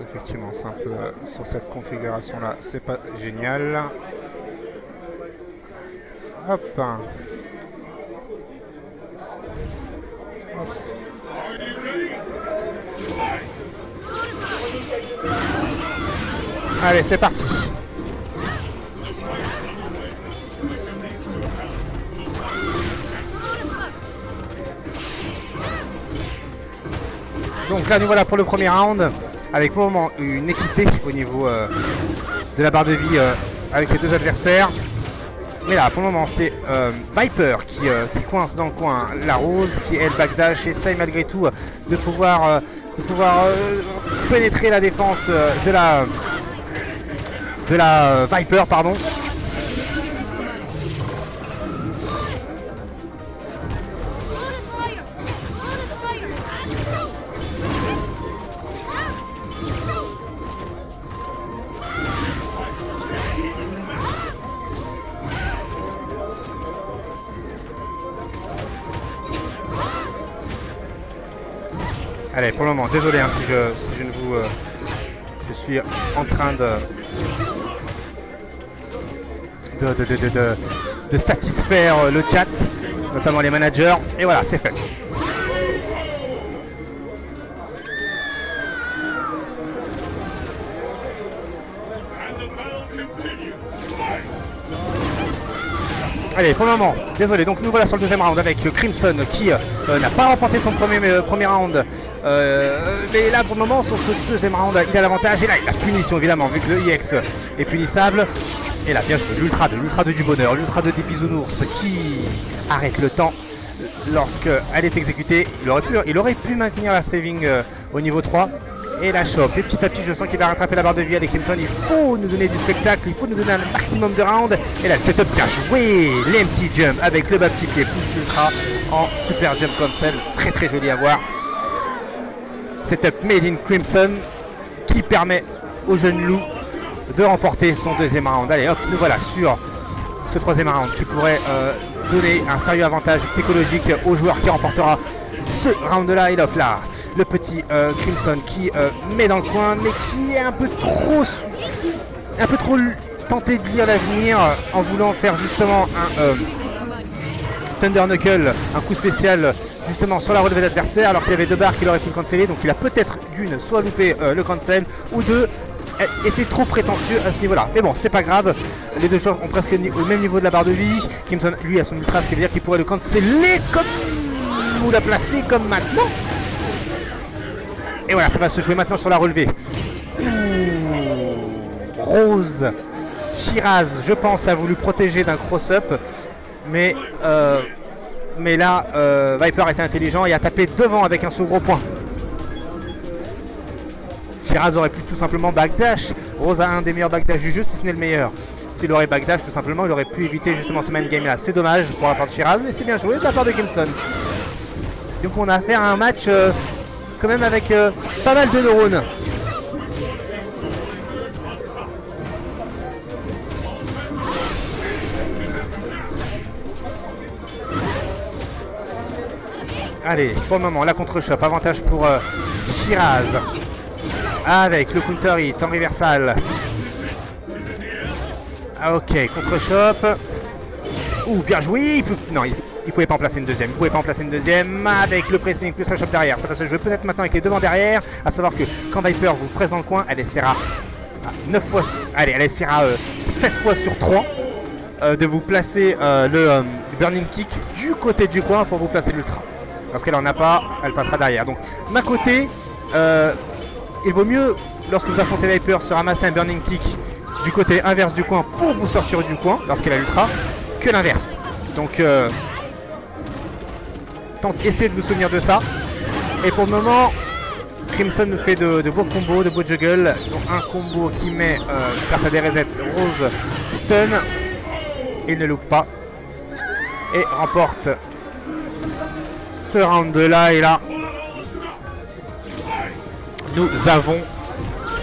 Effectivement, c'est un peu sur cette configuration-là, c'est pas génial. Hop. Hop. Allez, c'est parti. Donc là, nous voilà pour le premier round, avec pour le moment une équité au niveau de la barre de vie avec les deux adversaires. Mais là, pour le moment, c'est Viper qui coince dans le coin la Rose, qui elle backdash, essaye malgré tout de pouvoir pénétrer la défense de la Viper, pardon. Allez, pour le moment, désolé hein, si je ne vous... je suis en train de satisfaire le chat, notamment les managers. Et voilà, c'est fait. Allez, pour le moment, désolé, donc nous voilà sur le deuxième round avec Crimson qui n'a pas remporté son premier round. Mais là, pour le moment, sur ce deuxième round, il a l'avantage. Et là, il a la punition, évidemment, vu que le IX est punissable. Et là, bien joué, l'ultra 2 du bonheur, l'ultra 2 des bisounours qui arrête le temps lorsqu'elle est exécutée. Il aurait pu maintenir la saving au niveau 3. Et la chope. Et petit à petit, je sens qu'il va rattraper la barre de vie avec Crimson. Il faut nous donner du spectacle, il faut nous donner un maximum de rounds. Et là, le setup bien joué. L'empty jump avec le bas petit pied plus l'ultra en super jump cancel. Très très joli à voir. Setup made in Crimson qui permet au jeune loup de remporter son deuxième round. Allez hop, nous voilà sur ce troisième round qui pourrait donner un sérieux avantage psychologique au joueur qui remportera ce round là. Et hop là, le petit Crimson qui met dans le coin, mais qui est un peu trop tenté de lire l'avenir en voulant faire justement un Thunder Knuckle, un coup spécial justement sur la relevée d'adversaire, alors qu'il y avait deux barres qu'il aurait pu le canceller. Donc il a peut-être d'une soit loupé le cancel, ou deux était trop prétentieux à ce niveau-là. Mais bon, c'était pas grave. Les deux joueurs ont presque au même niveau de la barre de vie. Crimson, lui, a son ultra, ce qui veut dire qu'il pourrait le canceller comme ou la placer comme maintenant. Et voilà, ça va se jouer maintenant sur la relevée. Rose Shiraz, je pense, a voulu protéger d'un cross-up. Mais là, Viper était intelligent et a tapé devant avec un sous gros point. Shiraz aurait pu tout simplement backdash. Rose a un des meilleurs backdash du jeu, si ce n'est le meilleur. S'il aurait backdash, tout simplement, il aurait pu éviter justement ce main game là. C'est dommage pour la part de Shiraz, mais c'est bien joué de la part de Crimson. Donc on a affaire à un match quand même avec pas mal de neurones. Allez, pour le moment, la contre-shop, avantage pour Shiraz. Avec le counter hit en reversal. Ah, ok, contre-shop. Ouh, bien joué. Non, il pouvait pas en placer une deuxième. Il pouvait pas en placer une deuxième avec le pressing plus la chope derrière. Ça va se jouer peut-être maintenant avec les devants derrière. À savoir que quand Viper vous presse dans le coin, elle essaiera 9 fois. Allez, elle essaiera 7 fois sur 3 de vous placer le burning kick du côté du coin pour vous placer l'ultra. Lorsqu'elle en a pas, elle passera derrière. Donc, d'un côté, il vaut mieux, lorsque vous affrontez Viper, se ramasser un burning kick du côté inverse du coin pour vous sortir du coin lorsqu'elle a l'ultra, que l'inverse. Donc, essayez de vous souvenir de ça. Et pour le moment, Crimson nous fait de beaux combos, de beaux juggles. Donc, un combo qui met, grâce à des resets, Rose stun. Il ne loupe pas. Et remporte ce round là. Et là, nous avons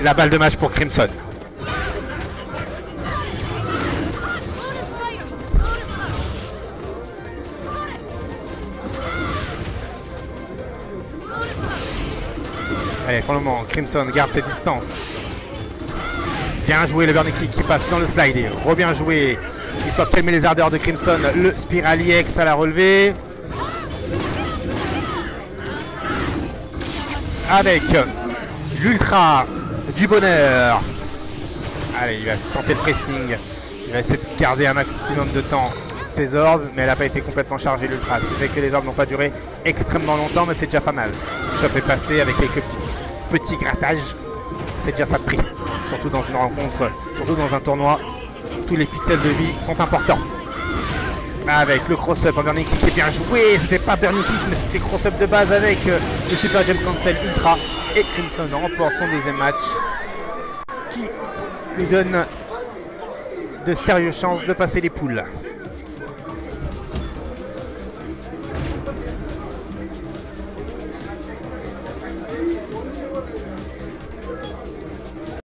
la balle de match pour Crimson. Allez, pour le moment, Crimson garde ses distances. Bien joué le Burning Kick qui passe dans le slide. Et re-bien joué. Histoire de calmer les ardeurs de Crimson. Le Spirali X à la relevée. Avec l'ultra du bonheur. Allez, il va tenter le pressing. Il va essayer de garder un maximum de temps ses orbes, mais elle n'a pas été complètement chargée l'ultra. Ce qui fait que les orbes n'ont pas duré extrêmement longtemps, mais c'est déjà pas mal. Chop est passé avec quelques petits grattages. C'est déjà ça de prix. Surtout dans une rencontre, surtout dans un tournoi. Tous les pixels de vie sont importants. Avec le cross-up en Burning Kick qui est bien joué. C'était pas Burning Kick, mais c'était cross-up de base avec le Super Jump Cancel Ultra. Et Crimson remporte son deuxième match, qui lui donne de sérieuses chances de passer les poules.